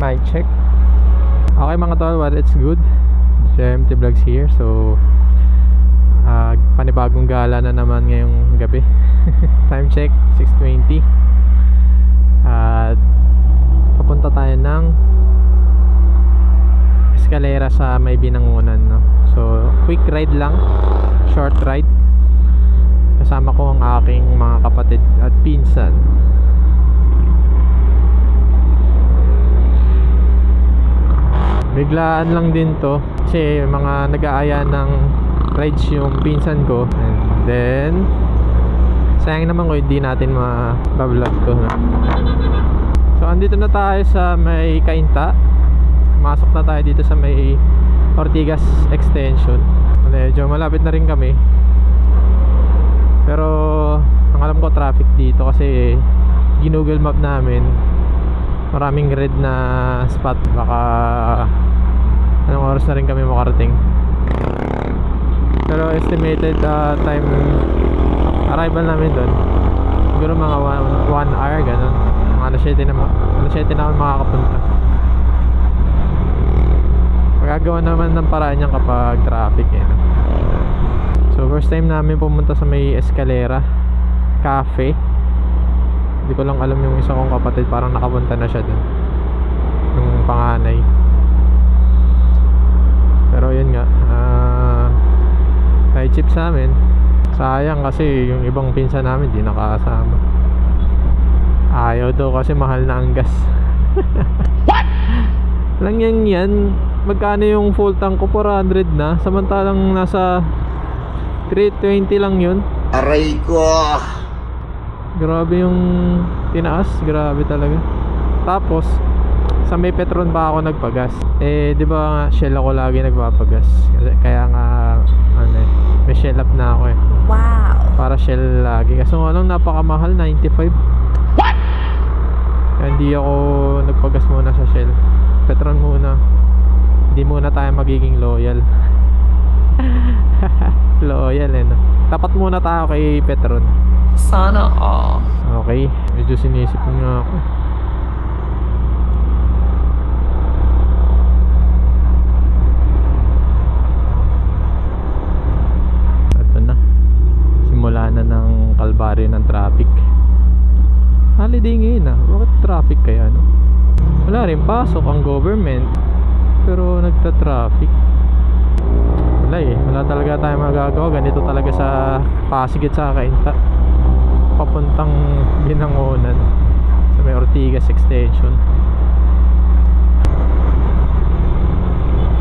Mic check. Okay mga tol, well it's good. GMT Vlogs here. So panibagong gala na naman ngayong gabi. Time check 6:20. At papunta tayo ng eskalera sa may Binangonan, no? So quick ride lang, short ride. Kasama ko ang aking mga kapatid at pinsan. Biglaan lang din to kasi mga nag-aaya ng rides yung pinsan ko. And then sayang naman kung hindi natin ma-vlog to, no? So andito na tayo sa may Cainta. Masok na tayo dito sa may Ortigas Extension. Medyo malapit na rin kami. Pero ang alam ko traffic dito kasi Google Map namin maraming red na spot. Baka anong oras na rin kami makarating. Pero estimated time arrival namin doon siguro mga 1 hour ganun. Mga alas 7 na ako makakapunta. Magagawa naman ng paraan yan kapag traffic eh. So first time namin pumunta sa may Escalera Cafe. Hindi ko lang alam yung isa kong kapatid, parang nakapunta na siya dun, yung panganay. Pero yun nga, night chip sa amin. Sayang kasi yung ibang pinsan namin di nakasama. Ayaw daw kasi mahal na ang gas. What? Lang yan, magkano yung full tank ko? 400 na, samantalang nasa 320 lang yun. Aray ko! Grabe yung tinaas, grabe talaga. Tapos sa may Petron pa ako nagpagas. Eh di ba Shell ako lagi nagpapagas. Kaya nga may Shell up na ako eh. Wow. Para Shell lagi. Kasi nga lang napakamahal, 95. What? Kaya hindi ako nagpagas muna sa Shell. Petron muna. Hindi muna tayo magiging loyal. Loyal eh, no? Tapat muna tayo kay Petron. Sana all. Okay, medyo sinisip nga ako. Ito na, simula na ng kalbaryo ng traffic. Holiday ngayon ah, bakit traffic kaya no? Wala rin pasok ang government pero nagta-traffic. Wala eh, wala talaga tayo magagawa. Ganito talaga sa Pasig at sa Cainta papuntang Binangonan sa may Ortigas Extension.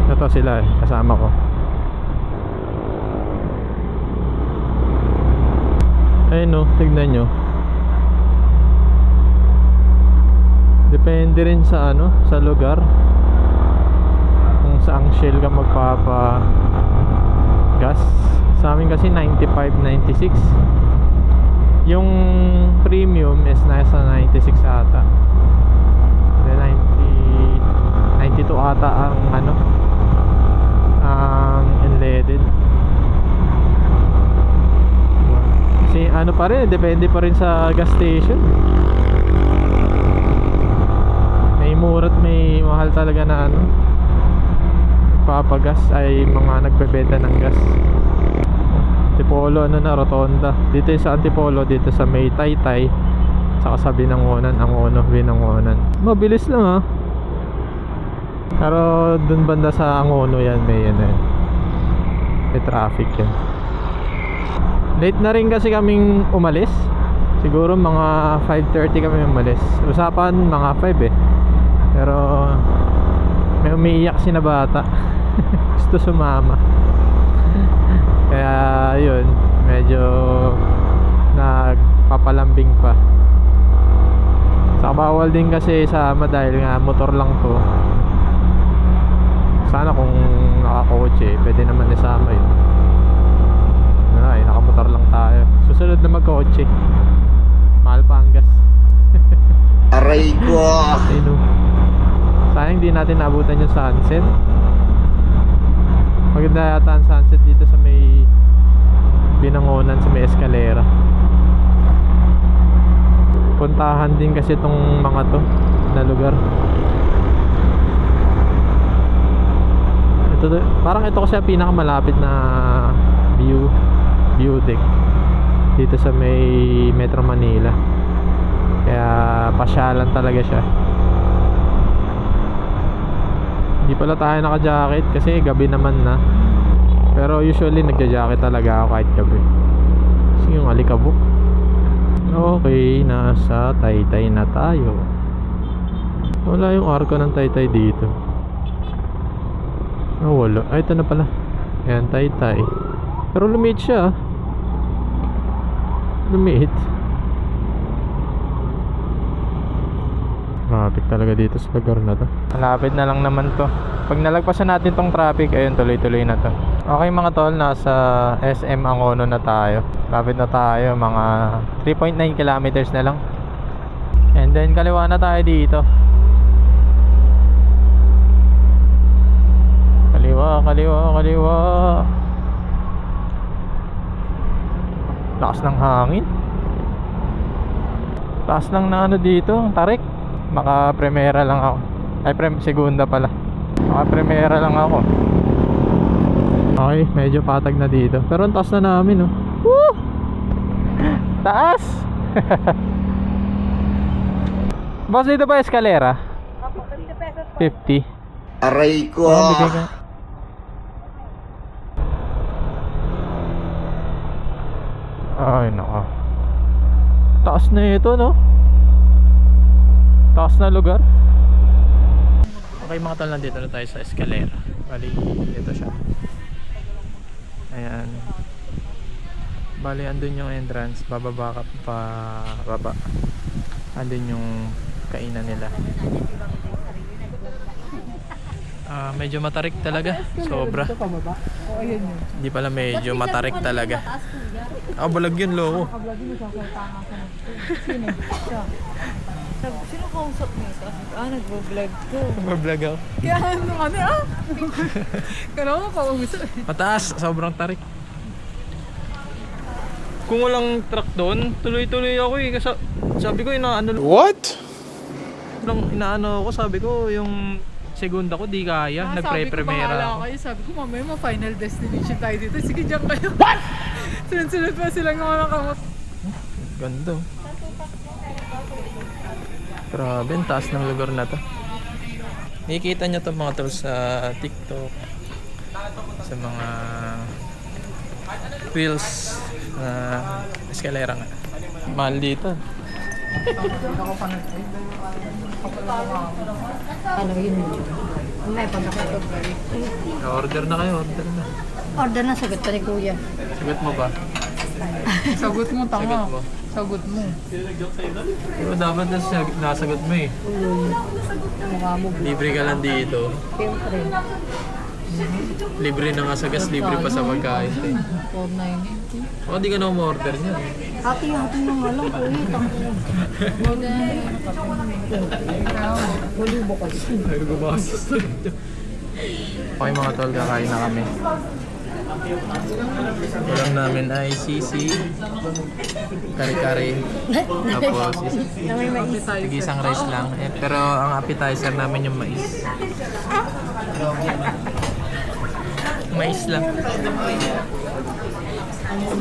Ito sila eh, kasama ko. Ayun no, tignan nyo. Depende rin sa sa lugar kung saang Shell ka magpapa gas. Sa amin kasi 95, 96. Yung premium is nasa 96 ata. Then 92 ata ang ang unleaded. Kasi pa rin, depende pa rin sa gas station. May mura at may mahal talaga na papagas ay mga nagbebenta ng gas. Antipolo na Rotonda. Dito sa Antipolo, dito sa may Taytay, saka sa Binangonan, Binangonan. Mabilis lang ha. Pero dun banda sa Angono yan, may may traffic yan. Late na rin kasi kaming umalis. Siguro mga 5:30 kami umalis. Usapan mga 5 eh. Pero may umiiyak si na bata. Gusto sumama. Kaya yun, medyo nagpapalambing pa. Saka bawal din kasi sama dahil nga motor lang to. Sana kung nakakotse, pwede naman isama yun. Ay, nakamotor lang tayo. Susunod na magkotse, mahal pa ang gas. Aray ko! Ayun, sayang di natin naabutan yung sunset. Maganda yata ang sunset dito sa may Binangonan, sa may Escalera. Puntahan din kasi itong mga to na lugar. Parang ito kasi ang pinakamalapit na view deck dito sa may Metro Manila. Kaya pasyalan talaga siya. Hindi pala tayo naka-jacket kasi gabi naman na. Pero usually nagja-jacket talaga ako kahit gabi. Kasi yung alikabok. Okay, nasa Taytay na tayo. Wala yung arko ng Taytay dito. Oh, wala. Ay, ito na pala. Ayan, Taytay. Pero lumiit siya. Lumiit. Traffic talaga dito sa lugar na to. Malapit na lang naman to. Pag nalagpasan natin tong traffic, ayun, tuloy-tuloy na to. Okay mga tol, nasa SM Angono na tayo. Lapit na tayo, mga 3.9 kilometers na lang. And then kaliwa na tayo dito. Kaliwa. Lakas ng hangin. Taas lang na ano dito, tarik. Maka primera lang ako. Ay, segunda pala. Maka primera lang ako. Okay, medyo patag na dito. Pero ang taas na namin, oh. Woo! Taas! Boss, dito ba eskalera? 50. Aray ko. Bigay ka. Ay, nako. Taas na ito, no? Taas na lugar. Okay mga tol, nandito na tayo sa eskalera. Bali, ito siya. Ayan. Bali, andun yung entrance. Bababa ka pa baba. Andun yung kainan nila. Medyo matarik talaga. Sobra. Hindi pala medyo matarik talaga. Balag yun, loko. Sino kausap nito? Nagbo-vlog ko. Mag-vlog ako. Kaya Kailangan mo kausap. Mataas, sobrang tarik. Kung walang truck doon, tuloy-tuloy ako eh. Kasi sabi ko, inaano What? lang, inaano ako, sabi ko, yung segunda ko di kaya, nagpre-premiera ako. Sabi ko, mamaya ma-final destination tayo dito. Sige, diyan kayo. What? Sunod-sunod pa silang mga kamot. Ganda. Grabe, ang taas ng lugar na to. Nakikita nyo to mga tol sa TikTok, sa mga reels na eskalera nga. Mahal dito. Ano yun? May pagkakatog. Order na kayo, order na. Order na, sagot pa ni Kuya. Sagot mo ba? Sagot mo, tanga. Sagot mo. Sagot mo. Diba dapat nasagot mo eh. Mukha mo. Libre ka lang dito. Siyempre. Libre na nga sa gas, libre pa sa pagkain. 490. O, di ka na umorder niya. Hati-hati na nga lang, Kuya. Huli bukas. Ay, gumasos. Okay mga tol, kakain na kami. Ulam namin ay sisi, kare-kare, tapos Na may mais. isang rice lang. Pero ang appetizer namin yung mais. Mais lang.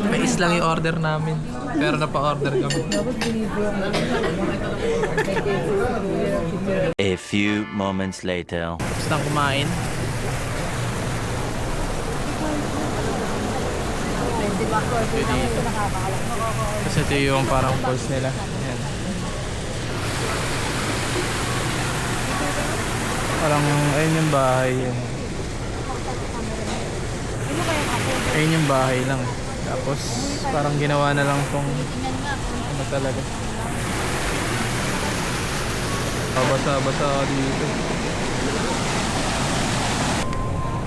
Mais lang yung order namin. Pero napa-order kami. A few moments later. Tapos nang kumain. Kasi ito yung parang pulse nila. Ayan. Parang ayun yung bahay. Ayun yung bahay lang. Tapos parang ginawa na lang tong ano talaga. Basa-basa dito.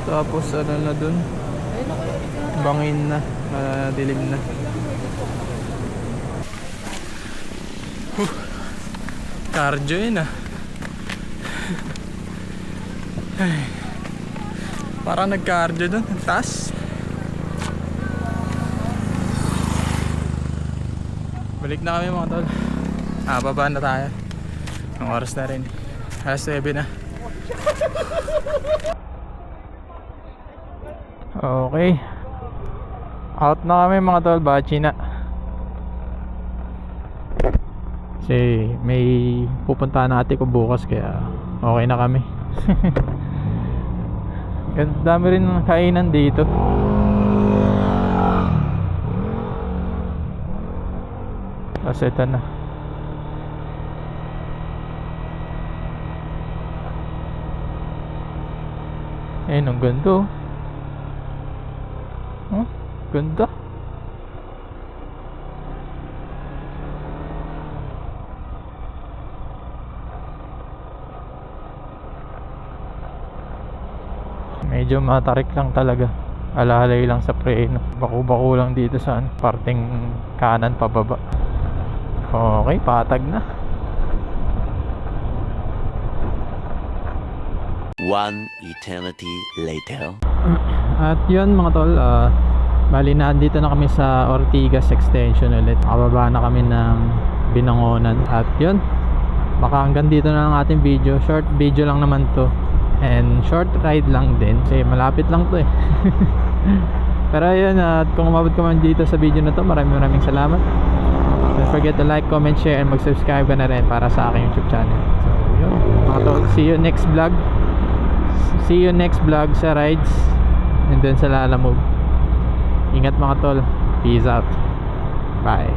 Tapos ano na dun, bangin na, dilim na. Cardio yun ah. Parang nag-cardio dun, ang taas. Balik na kami mga tol. Baba na tayo. Ang oras na rin, alas 9 na. Okay. Out na kami mga tol, bachi na. Kasi may pupuntahan natin ko bukas kaya okay na kami. Ganda, dami rin ng kainan dito. Tapos ito na. Ayun, ang ganda oh. Oh, ganda. Medyo matarik lang talaga. Alahalay lang sa preno. Baku-baku lang dito sa parting kanan pababa. Okay, patag na. One eternity later. At yun mga tol, bali na dito na kami sa Ortigas Extension ulit. Nakababa na kami ng Binangonan. At yun, baka hanggang dito na lang ating video. Short video lang naman to. And short ride lang din. Kasi malapit lang to eh. Pero yun, at kung umabot ka man dito sa video na to, maraming salamat. Don't forget to like, comment, share, and mag-subscribe ka na rin para sa aking YouTube channel. So yun, mga tol, see you next vlog. See you next vlog sa rides and then sa Lalamove. Ingat mga tol. Peace out. Bye.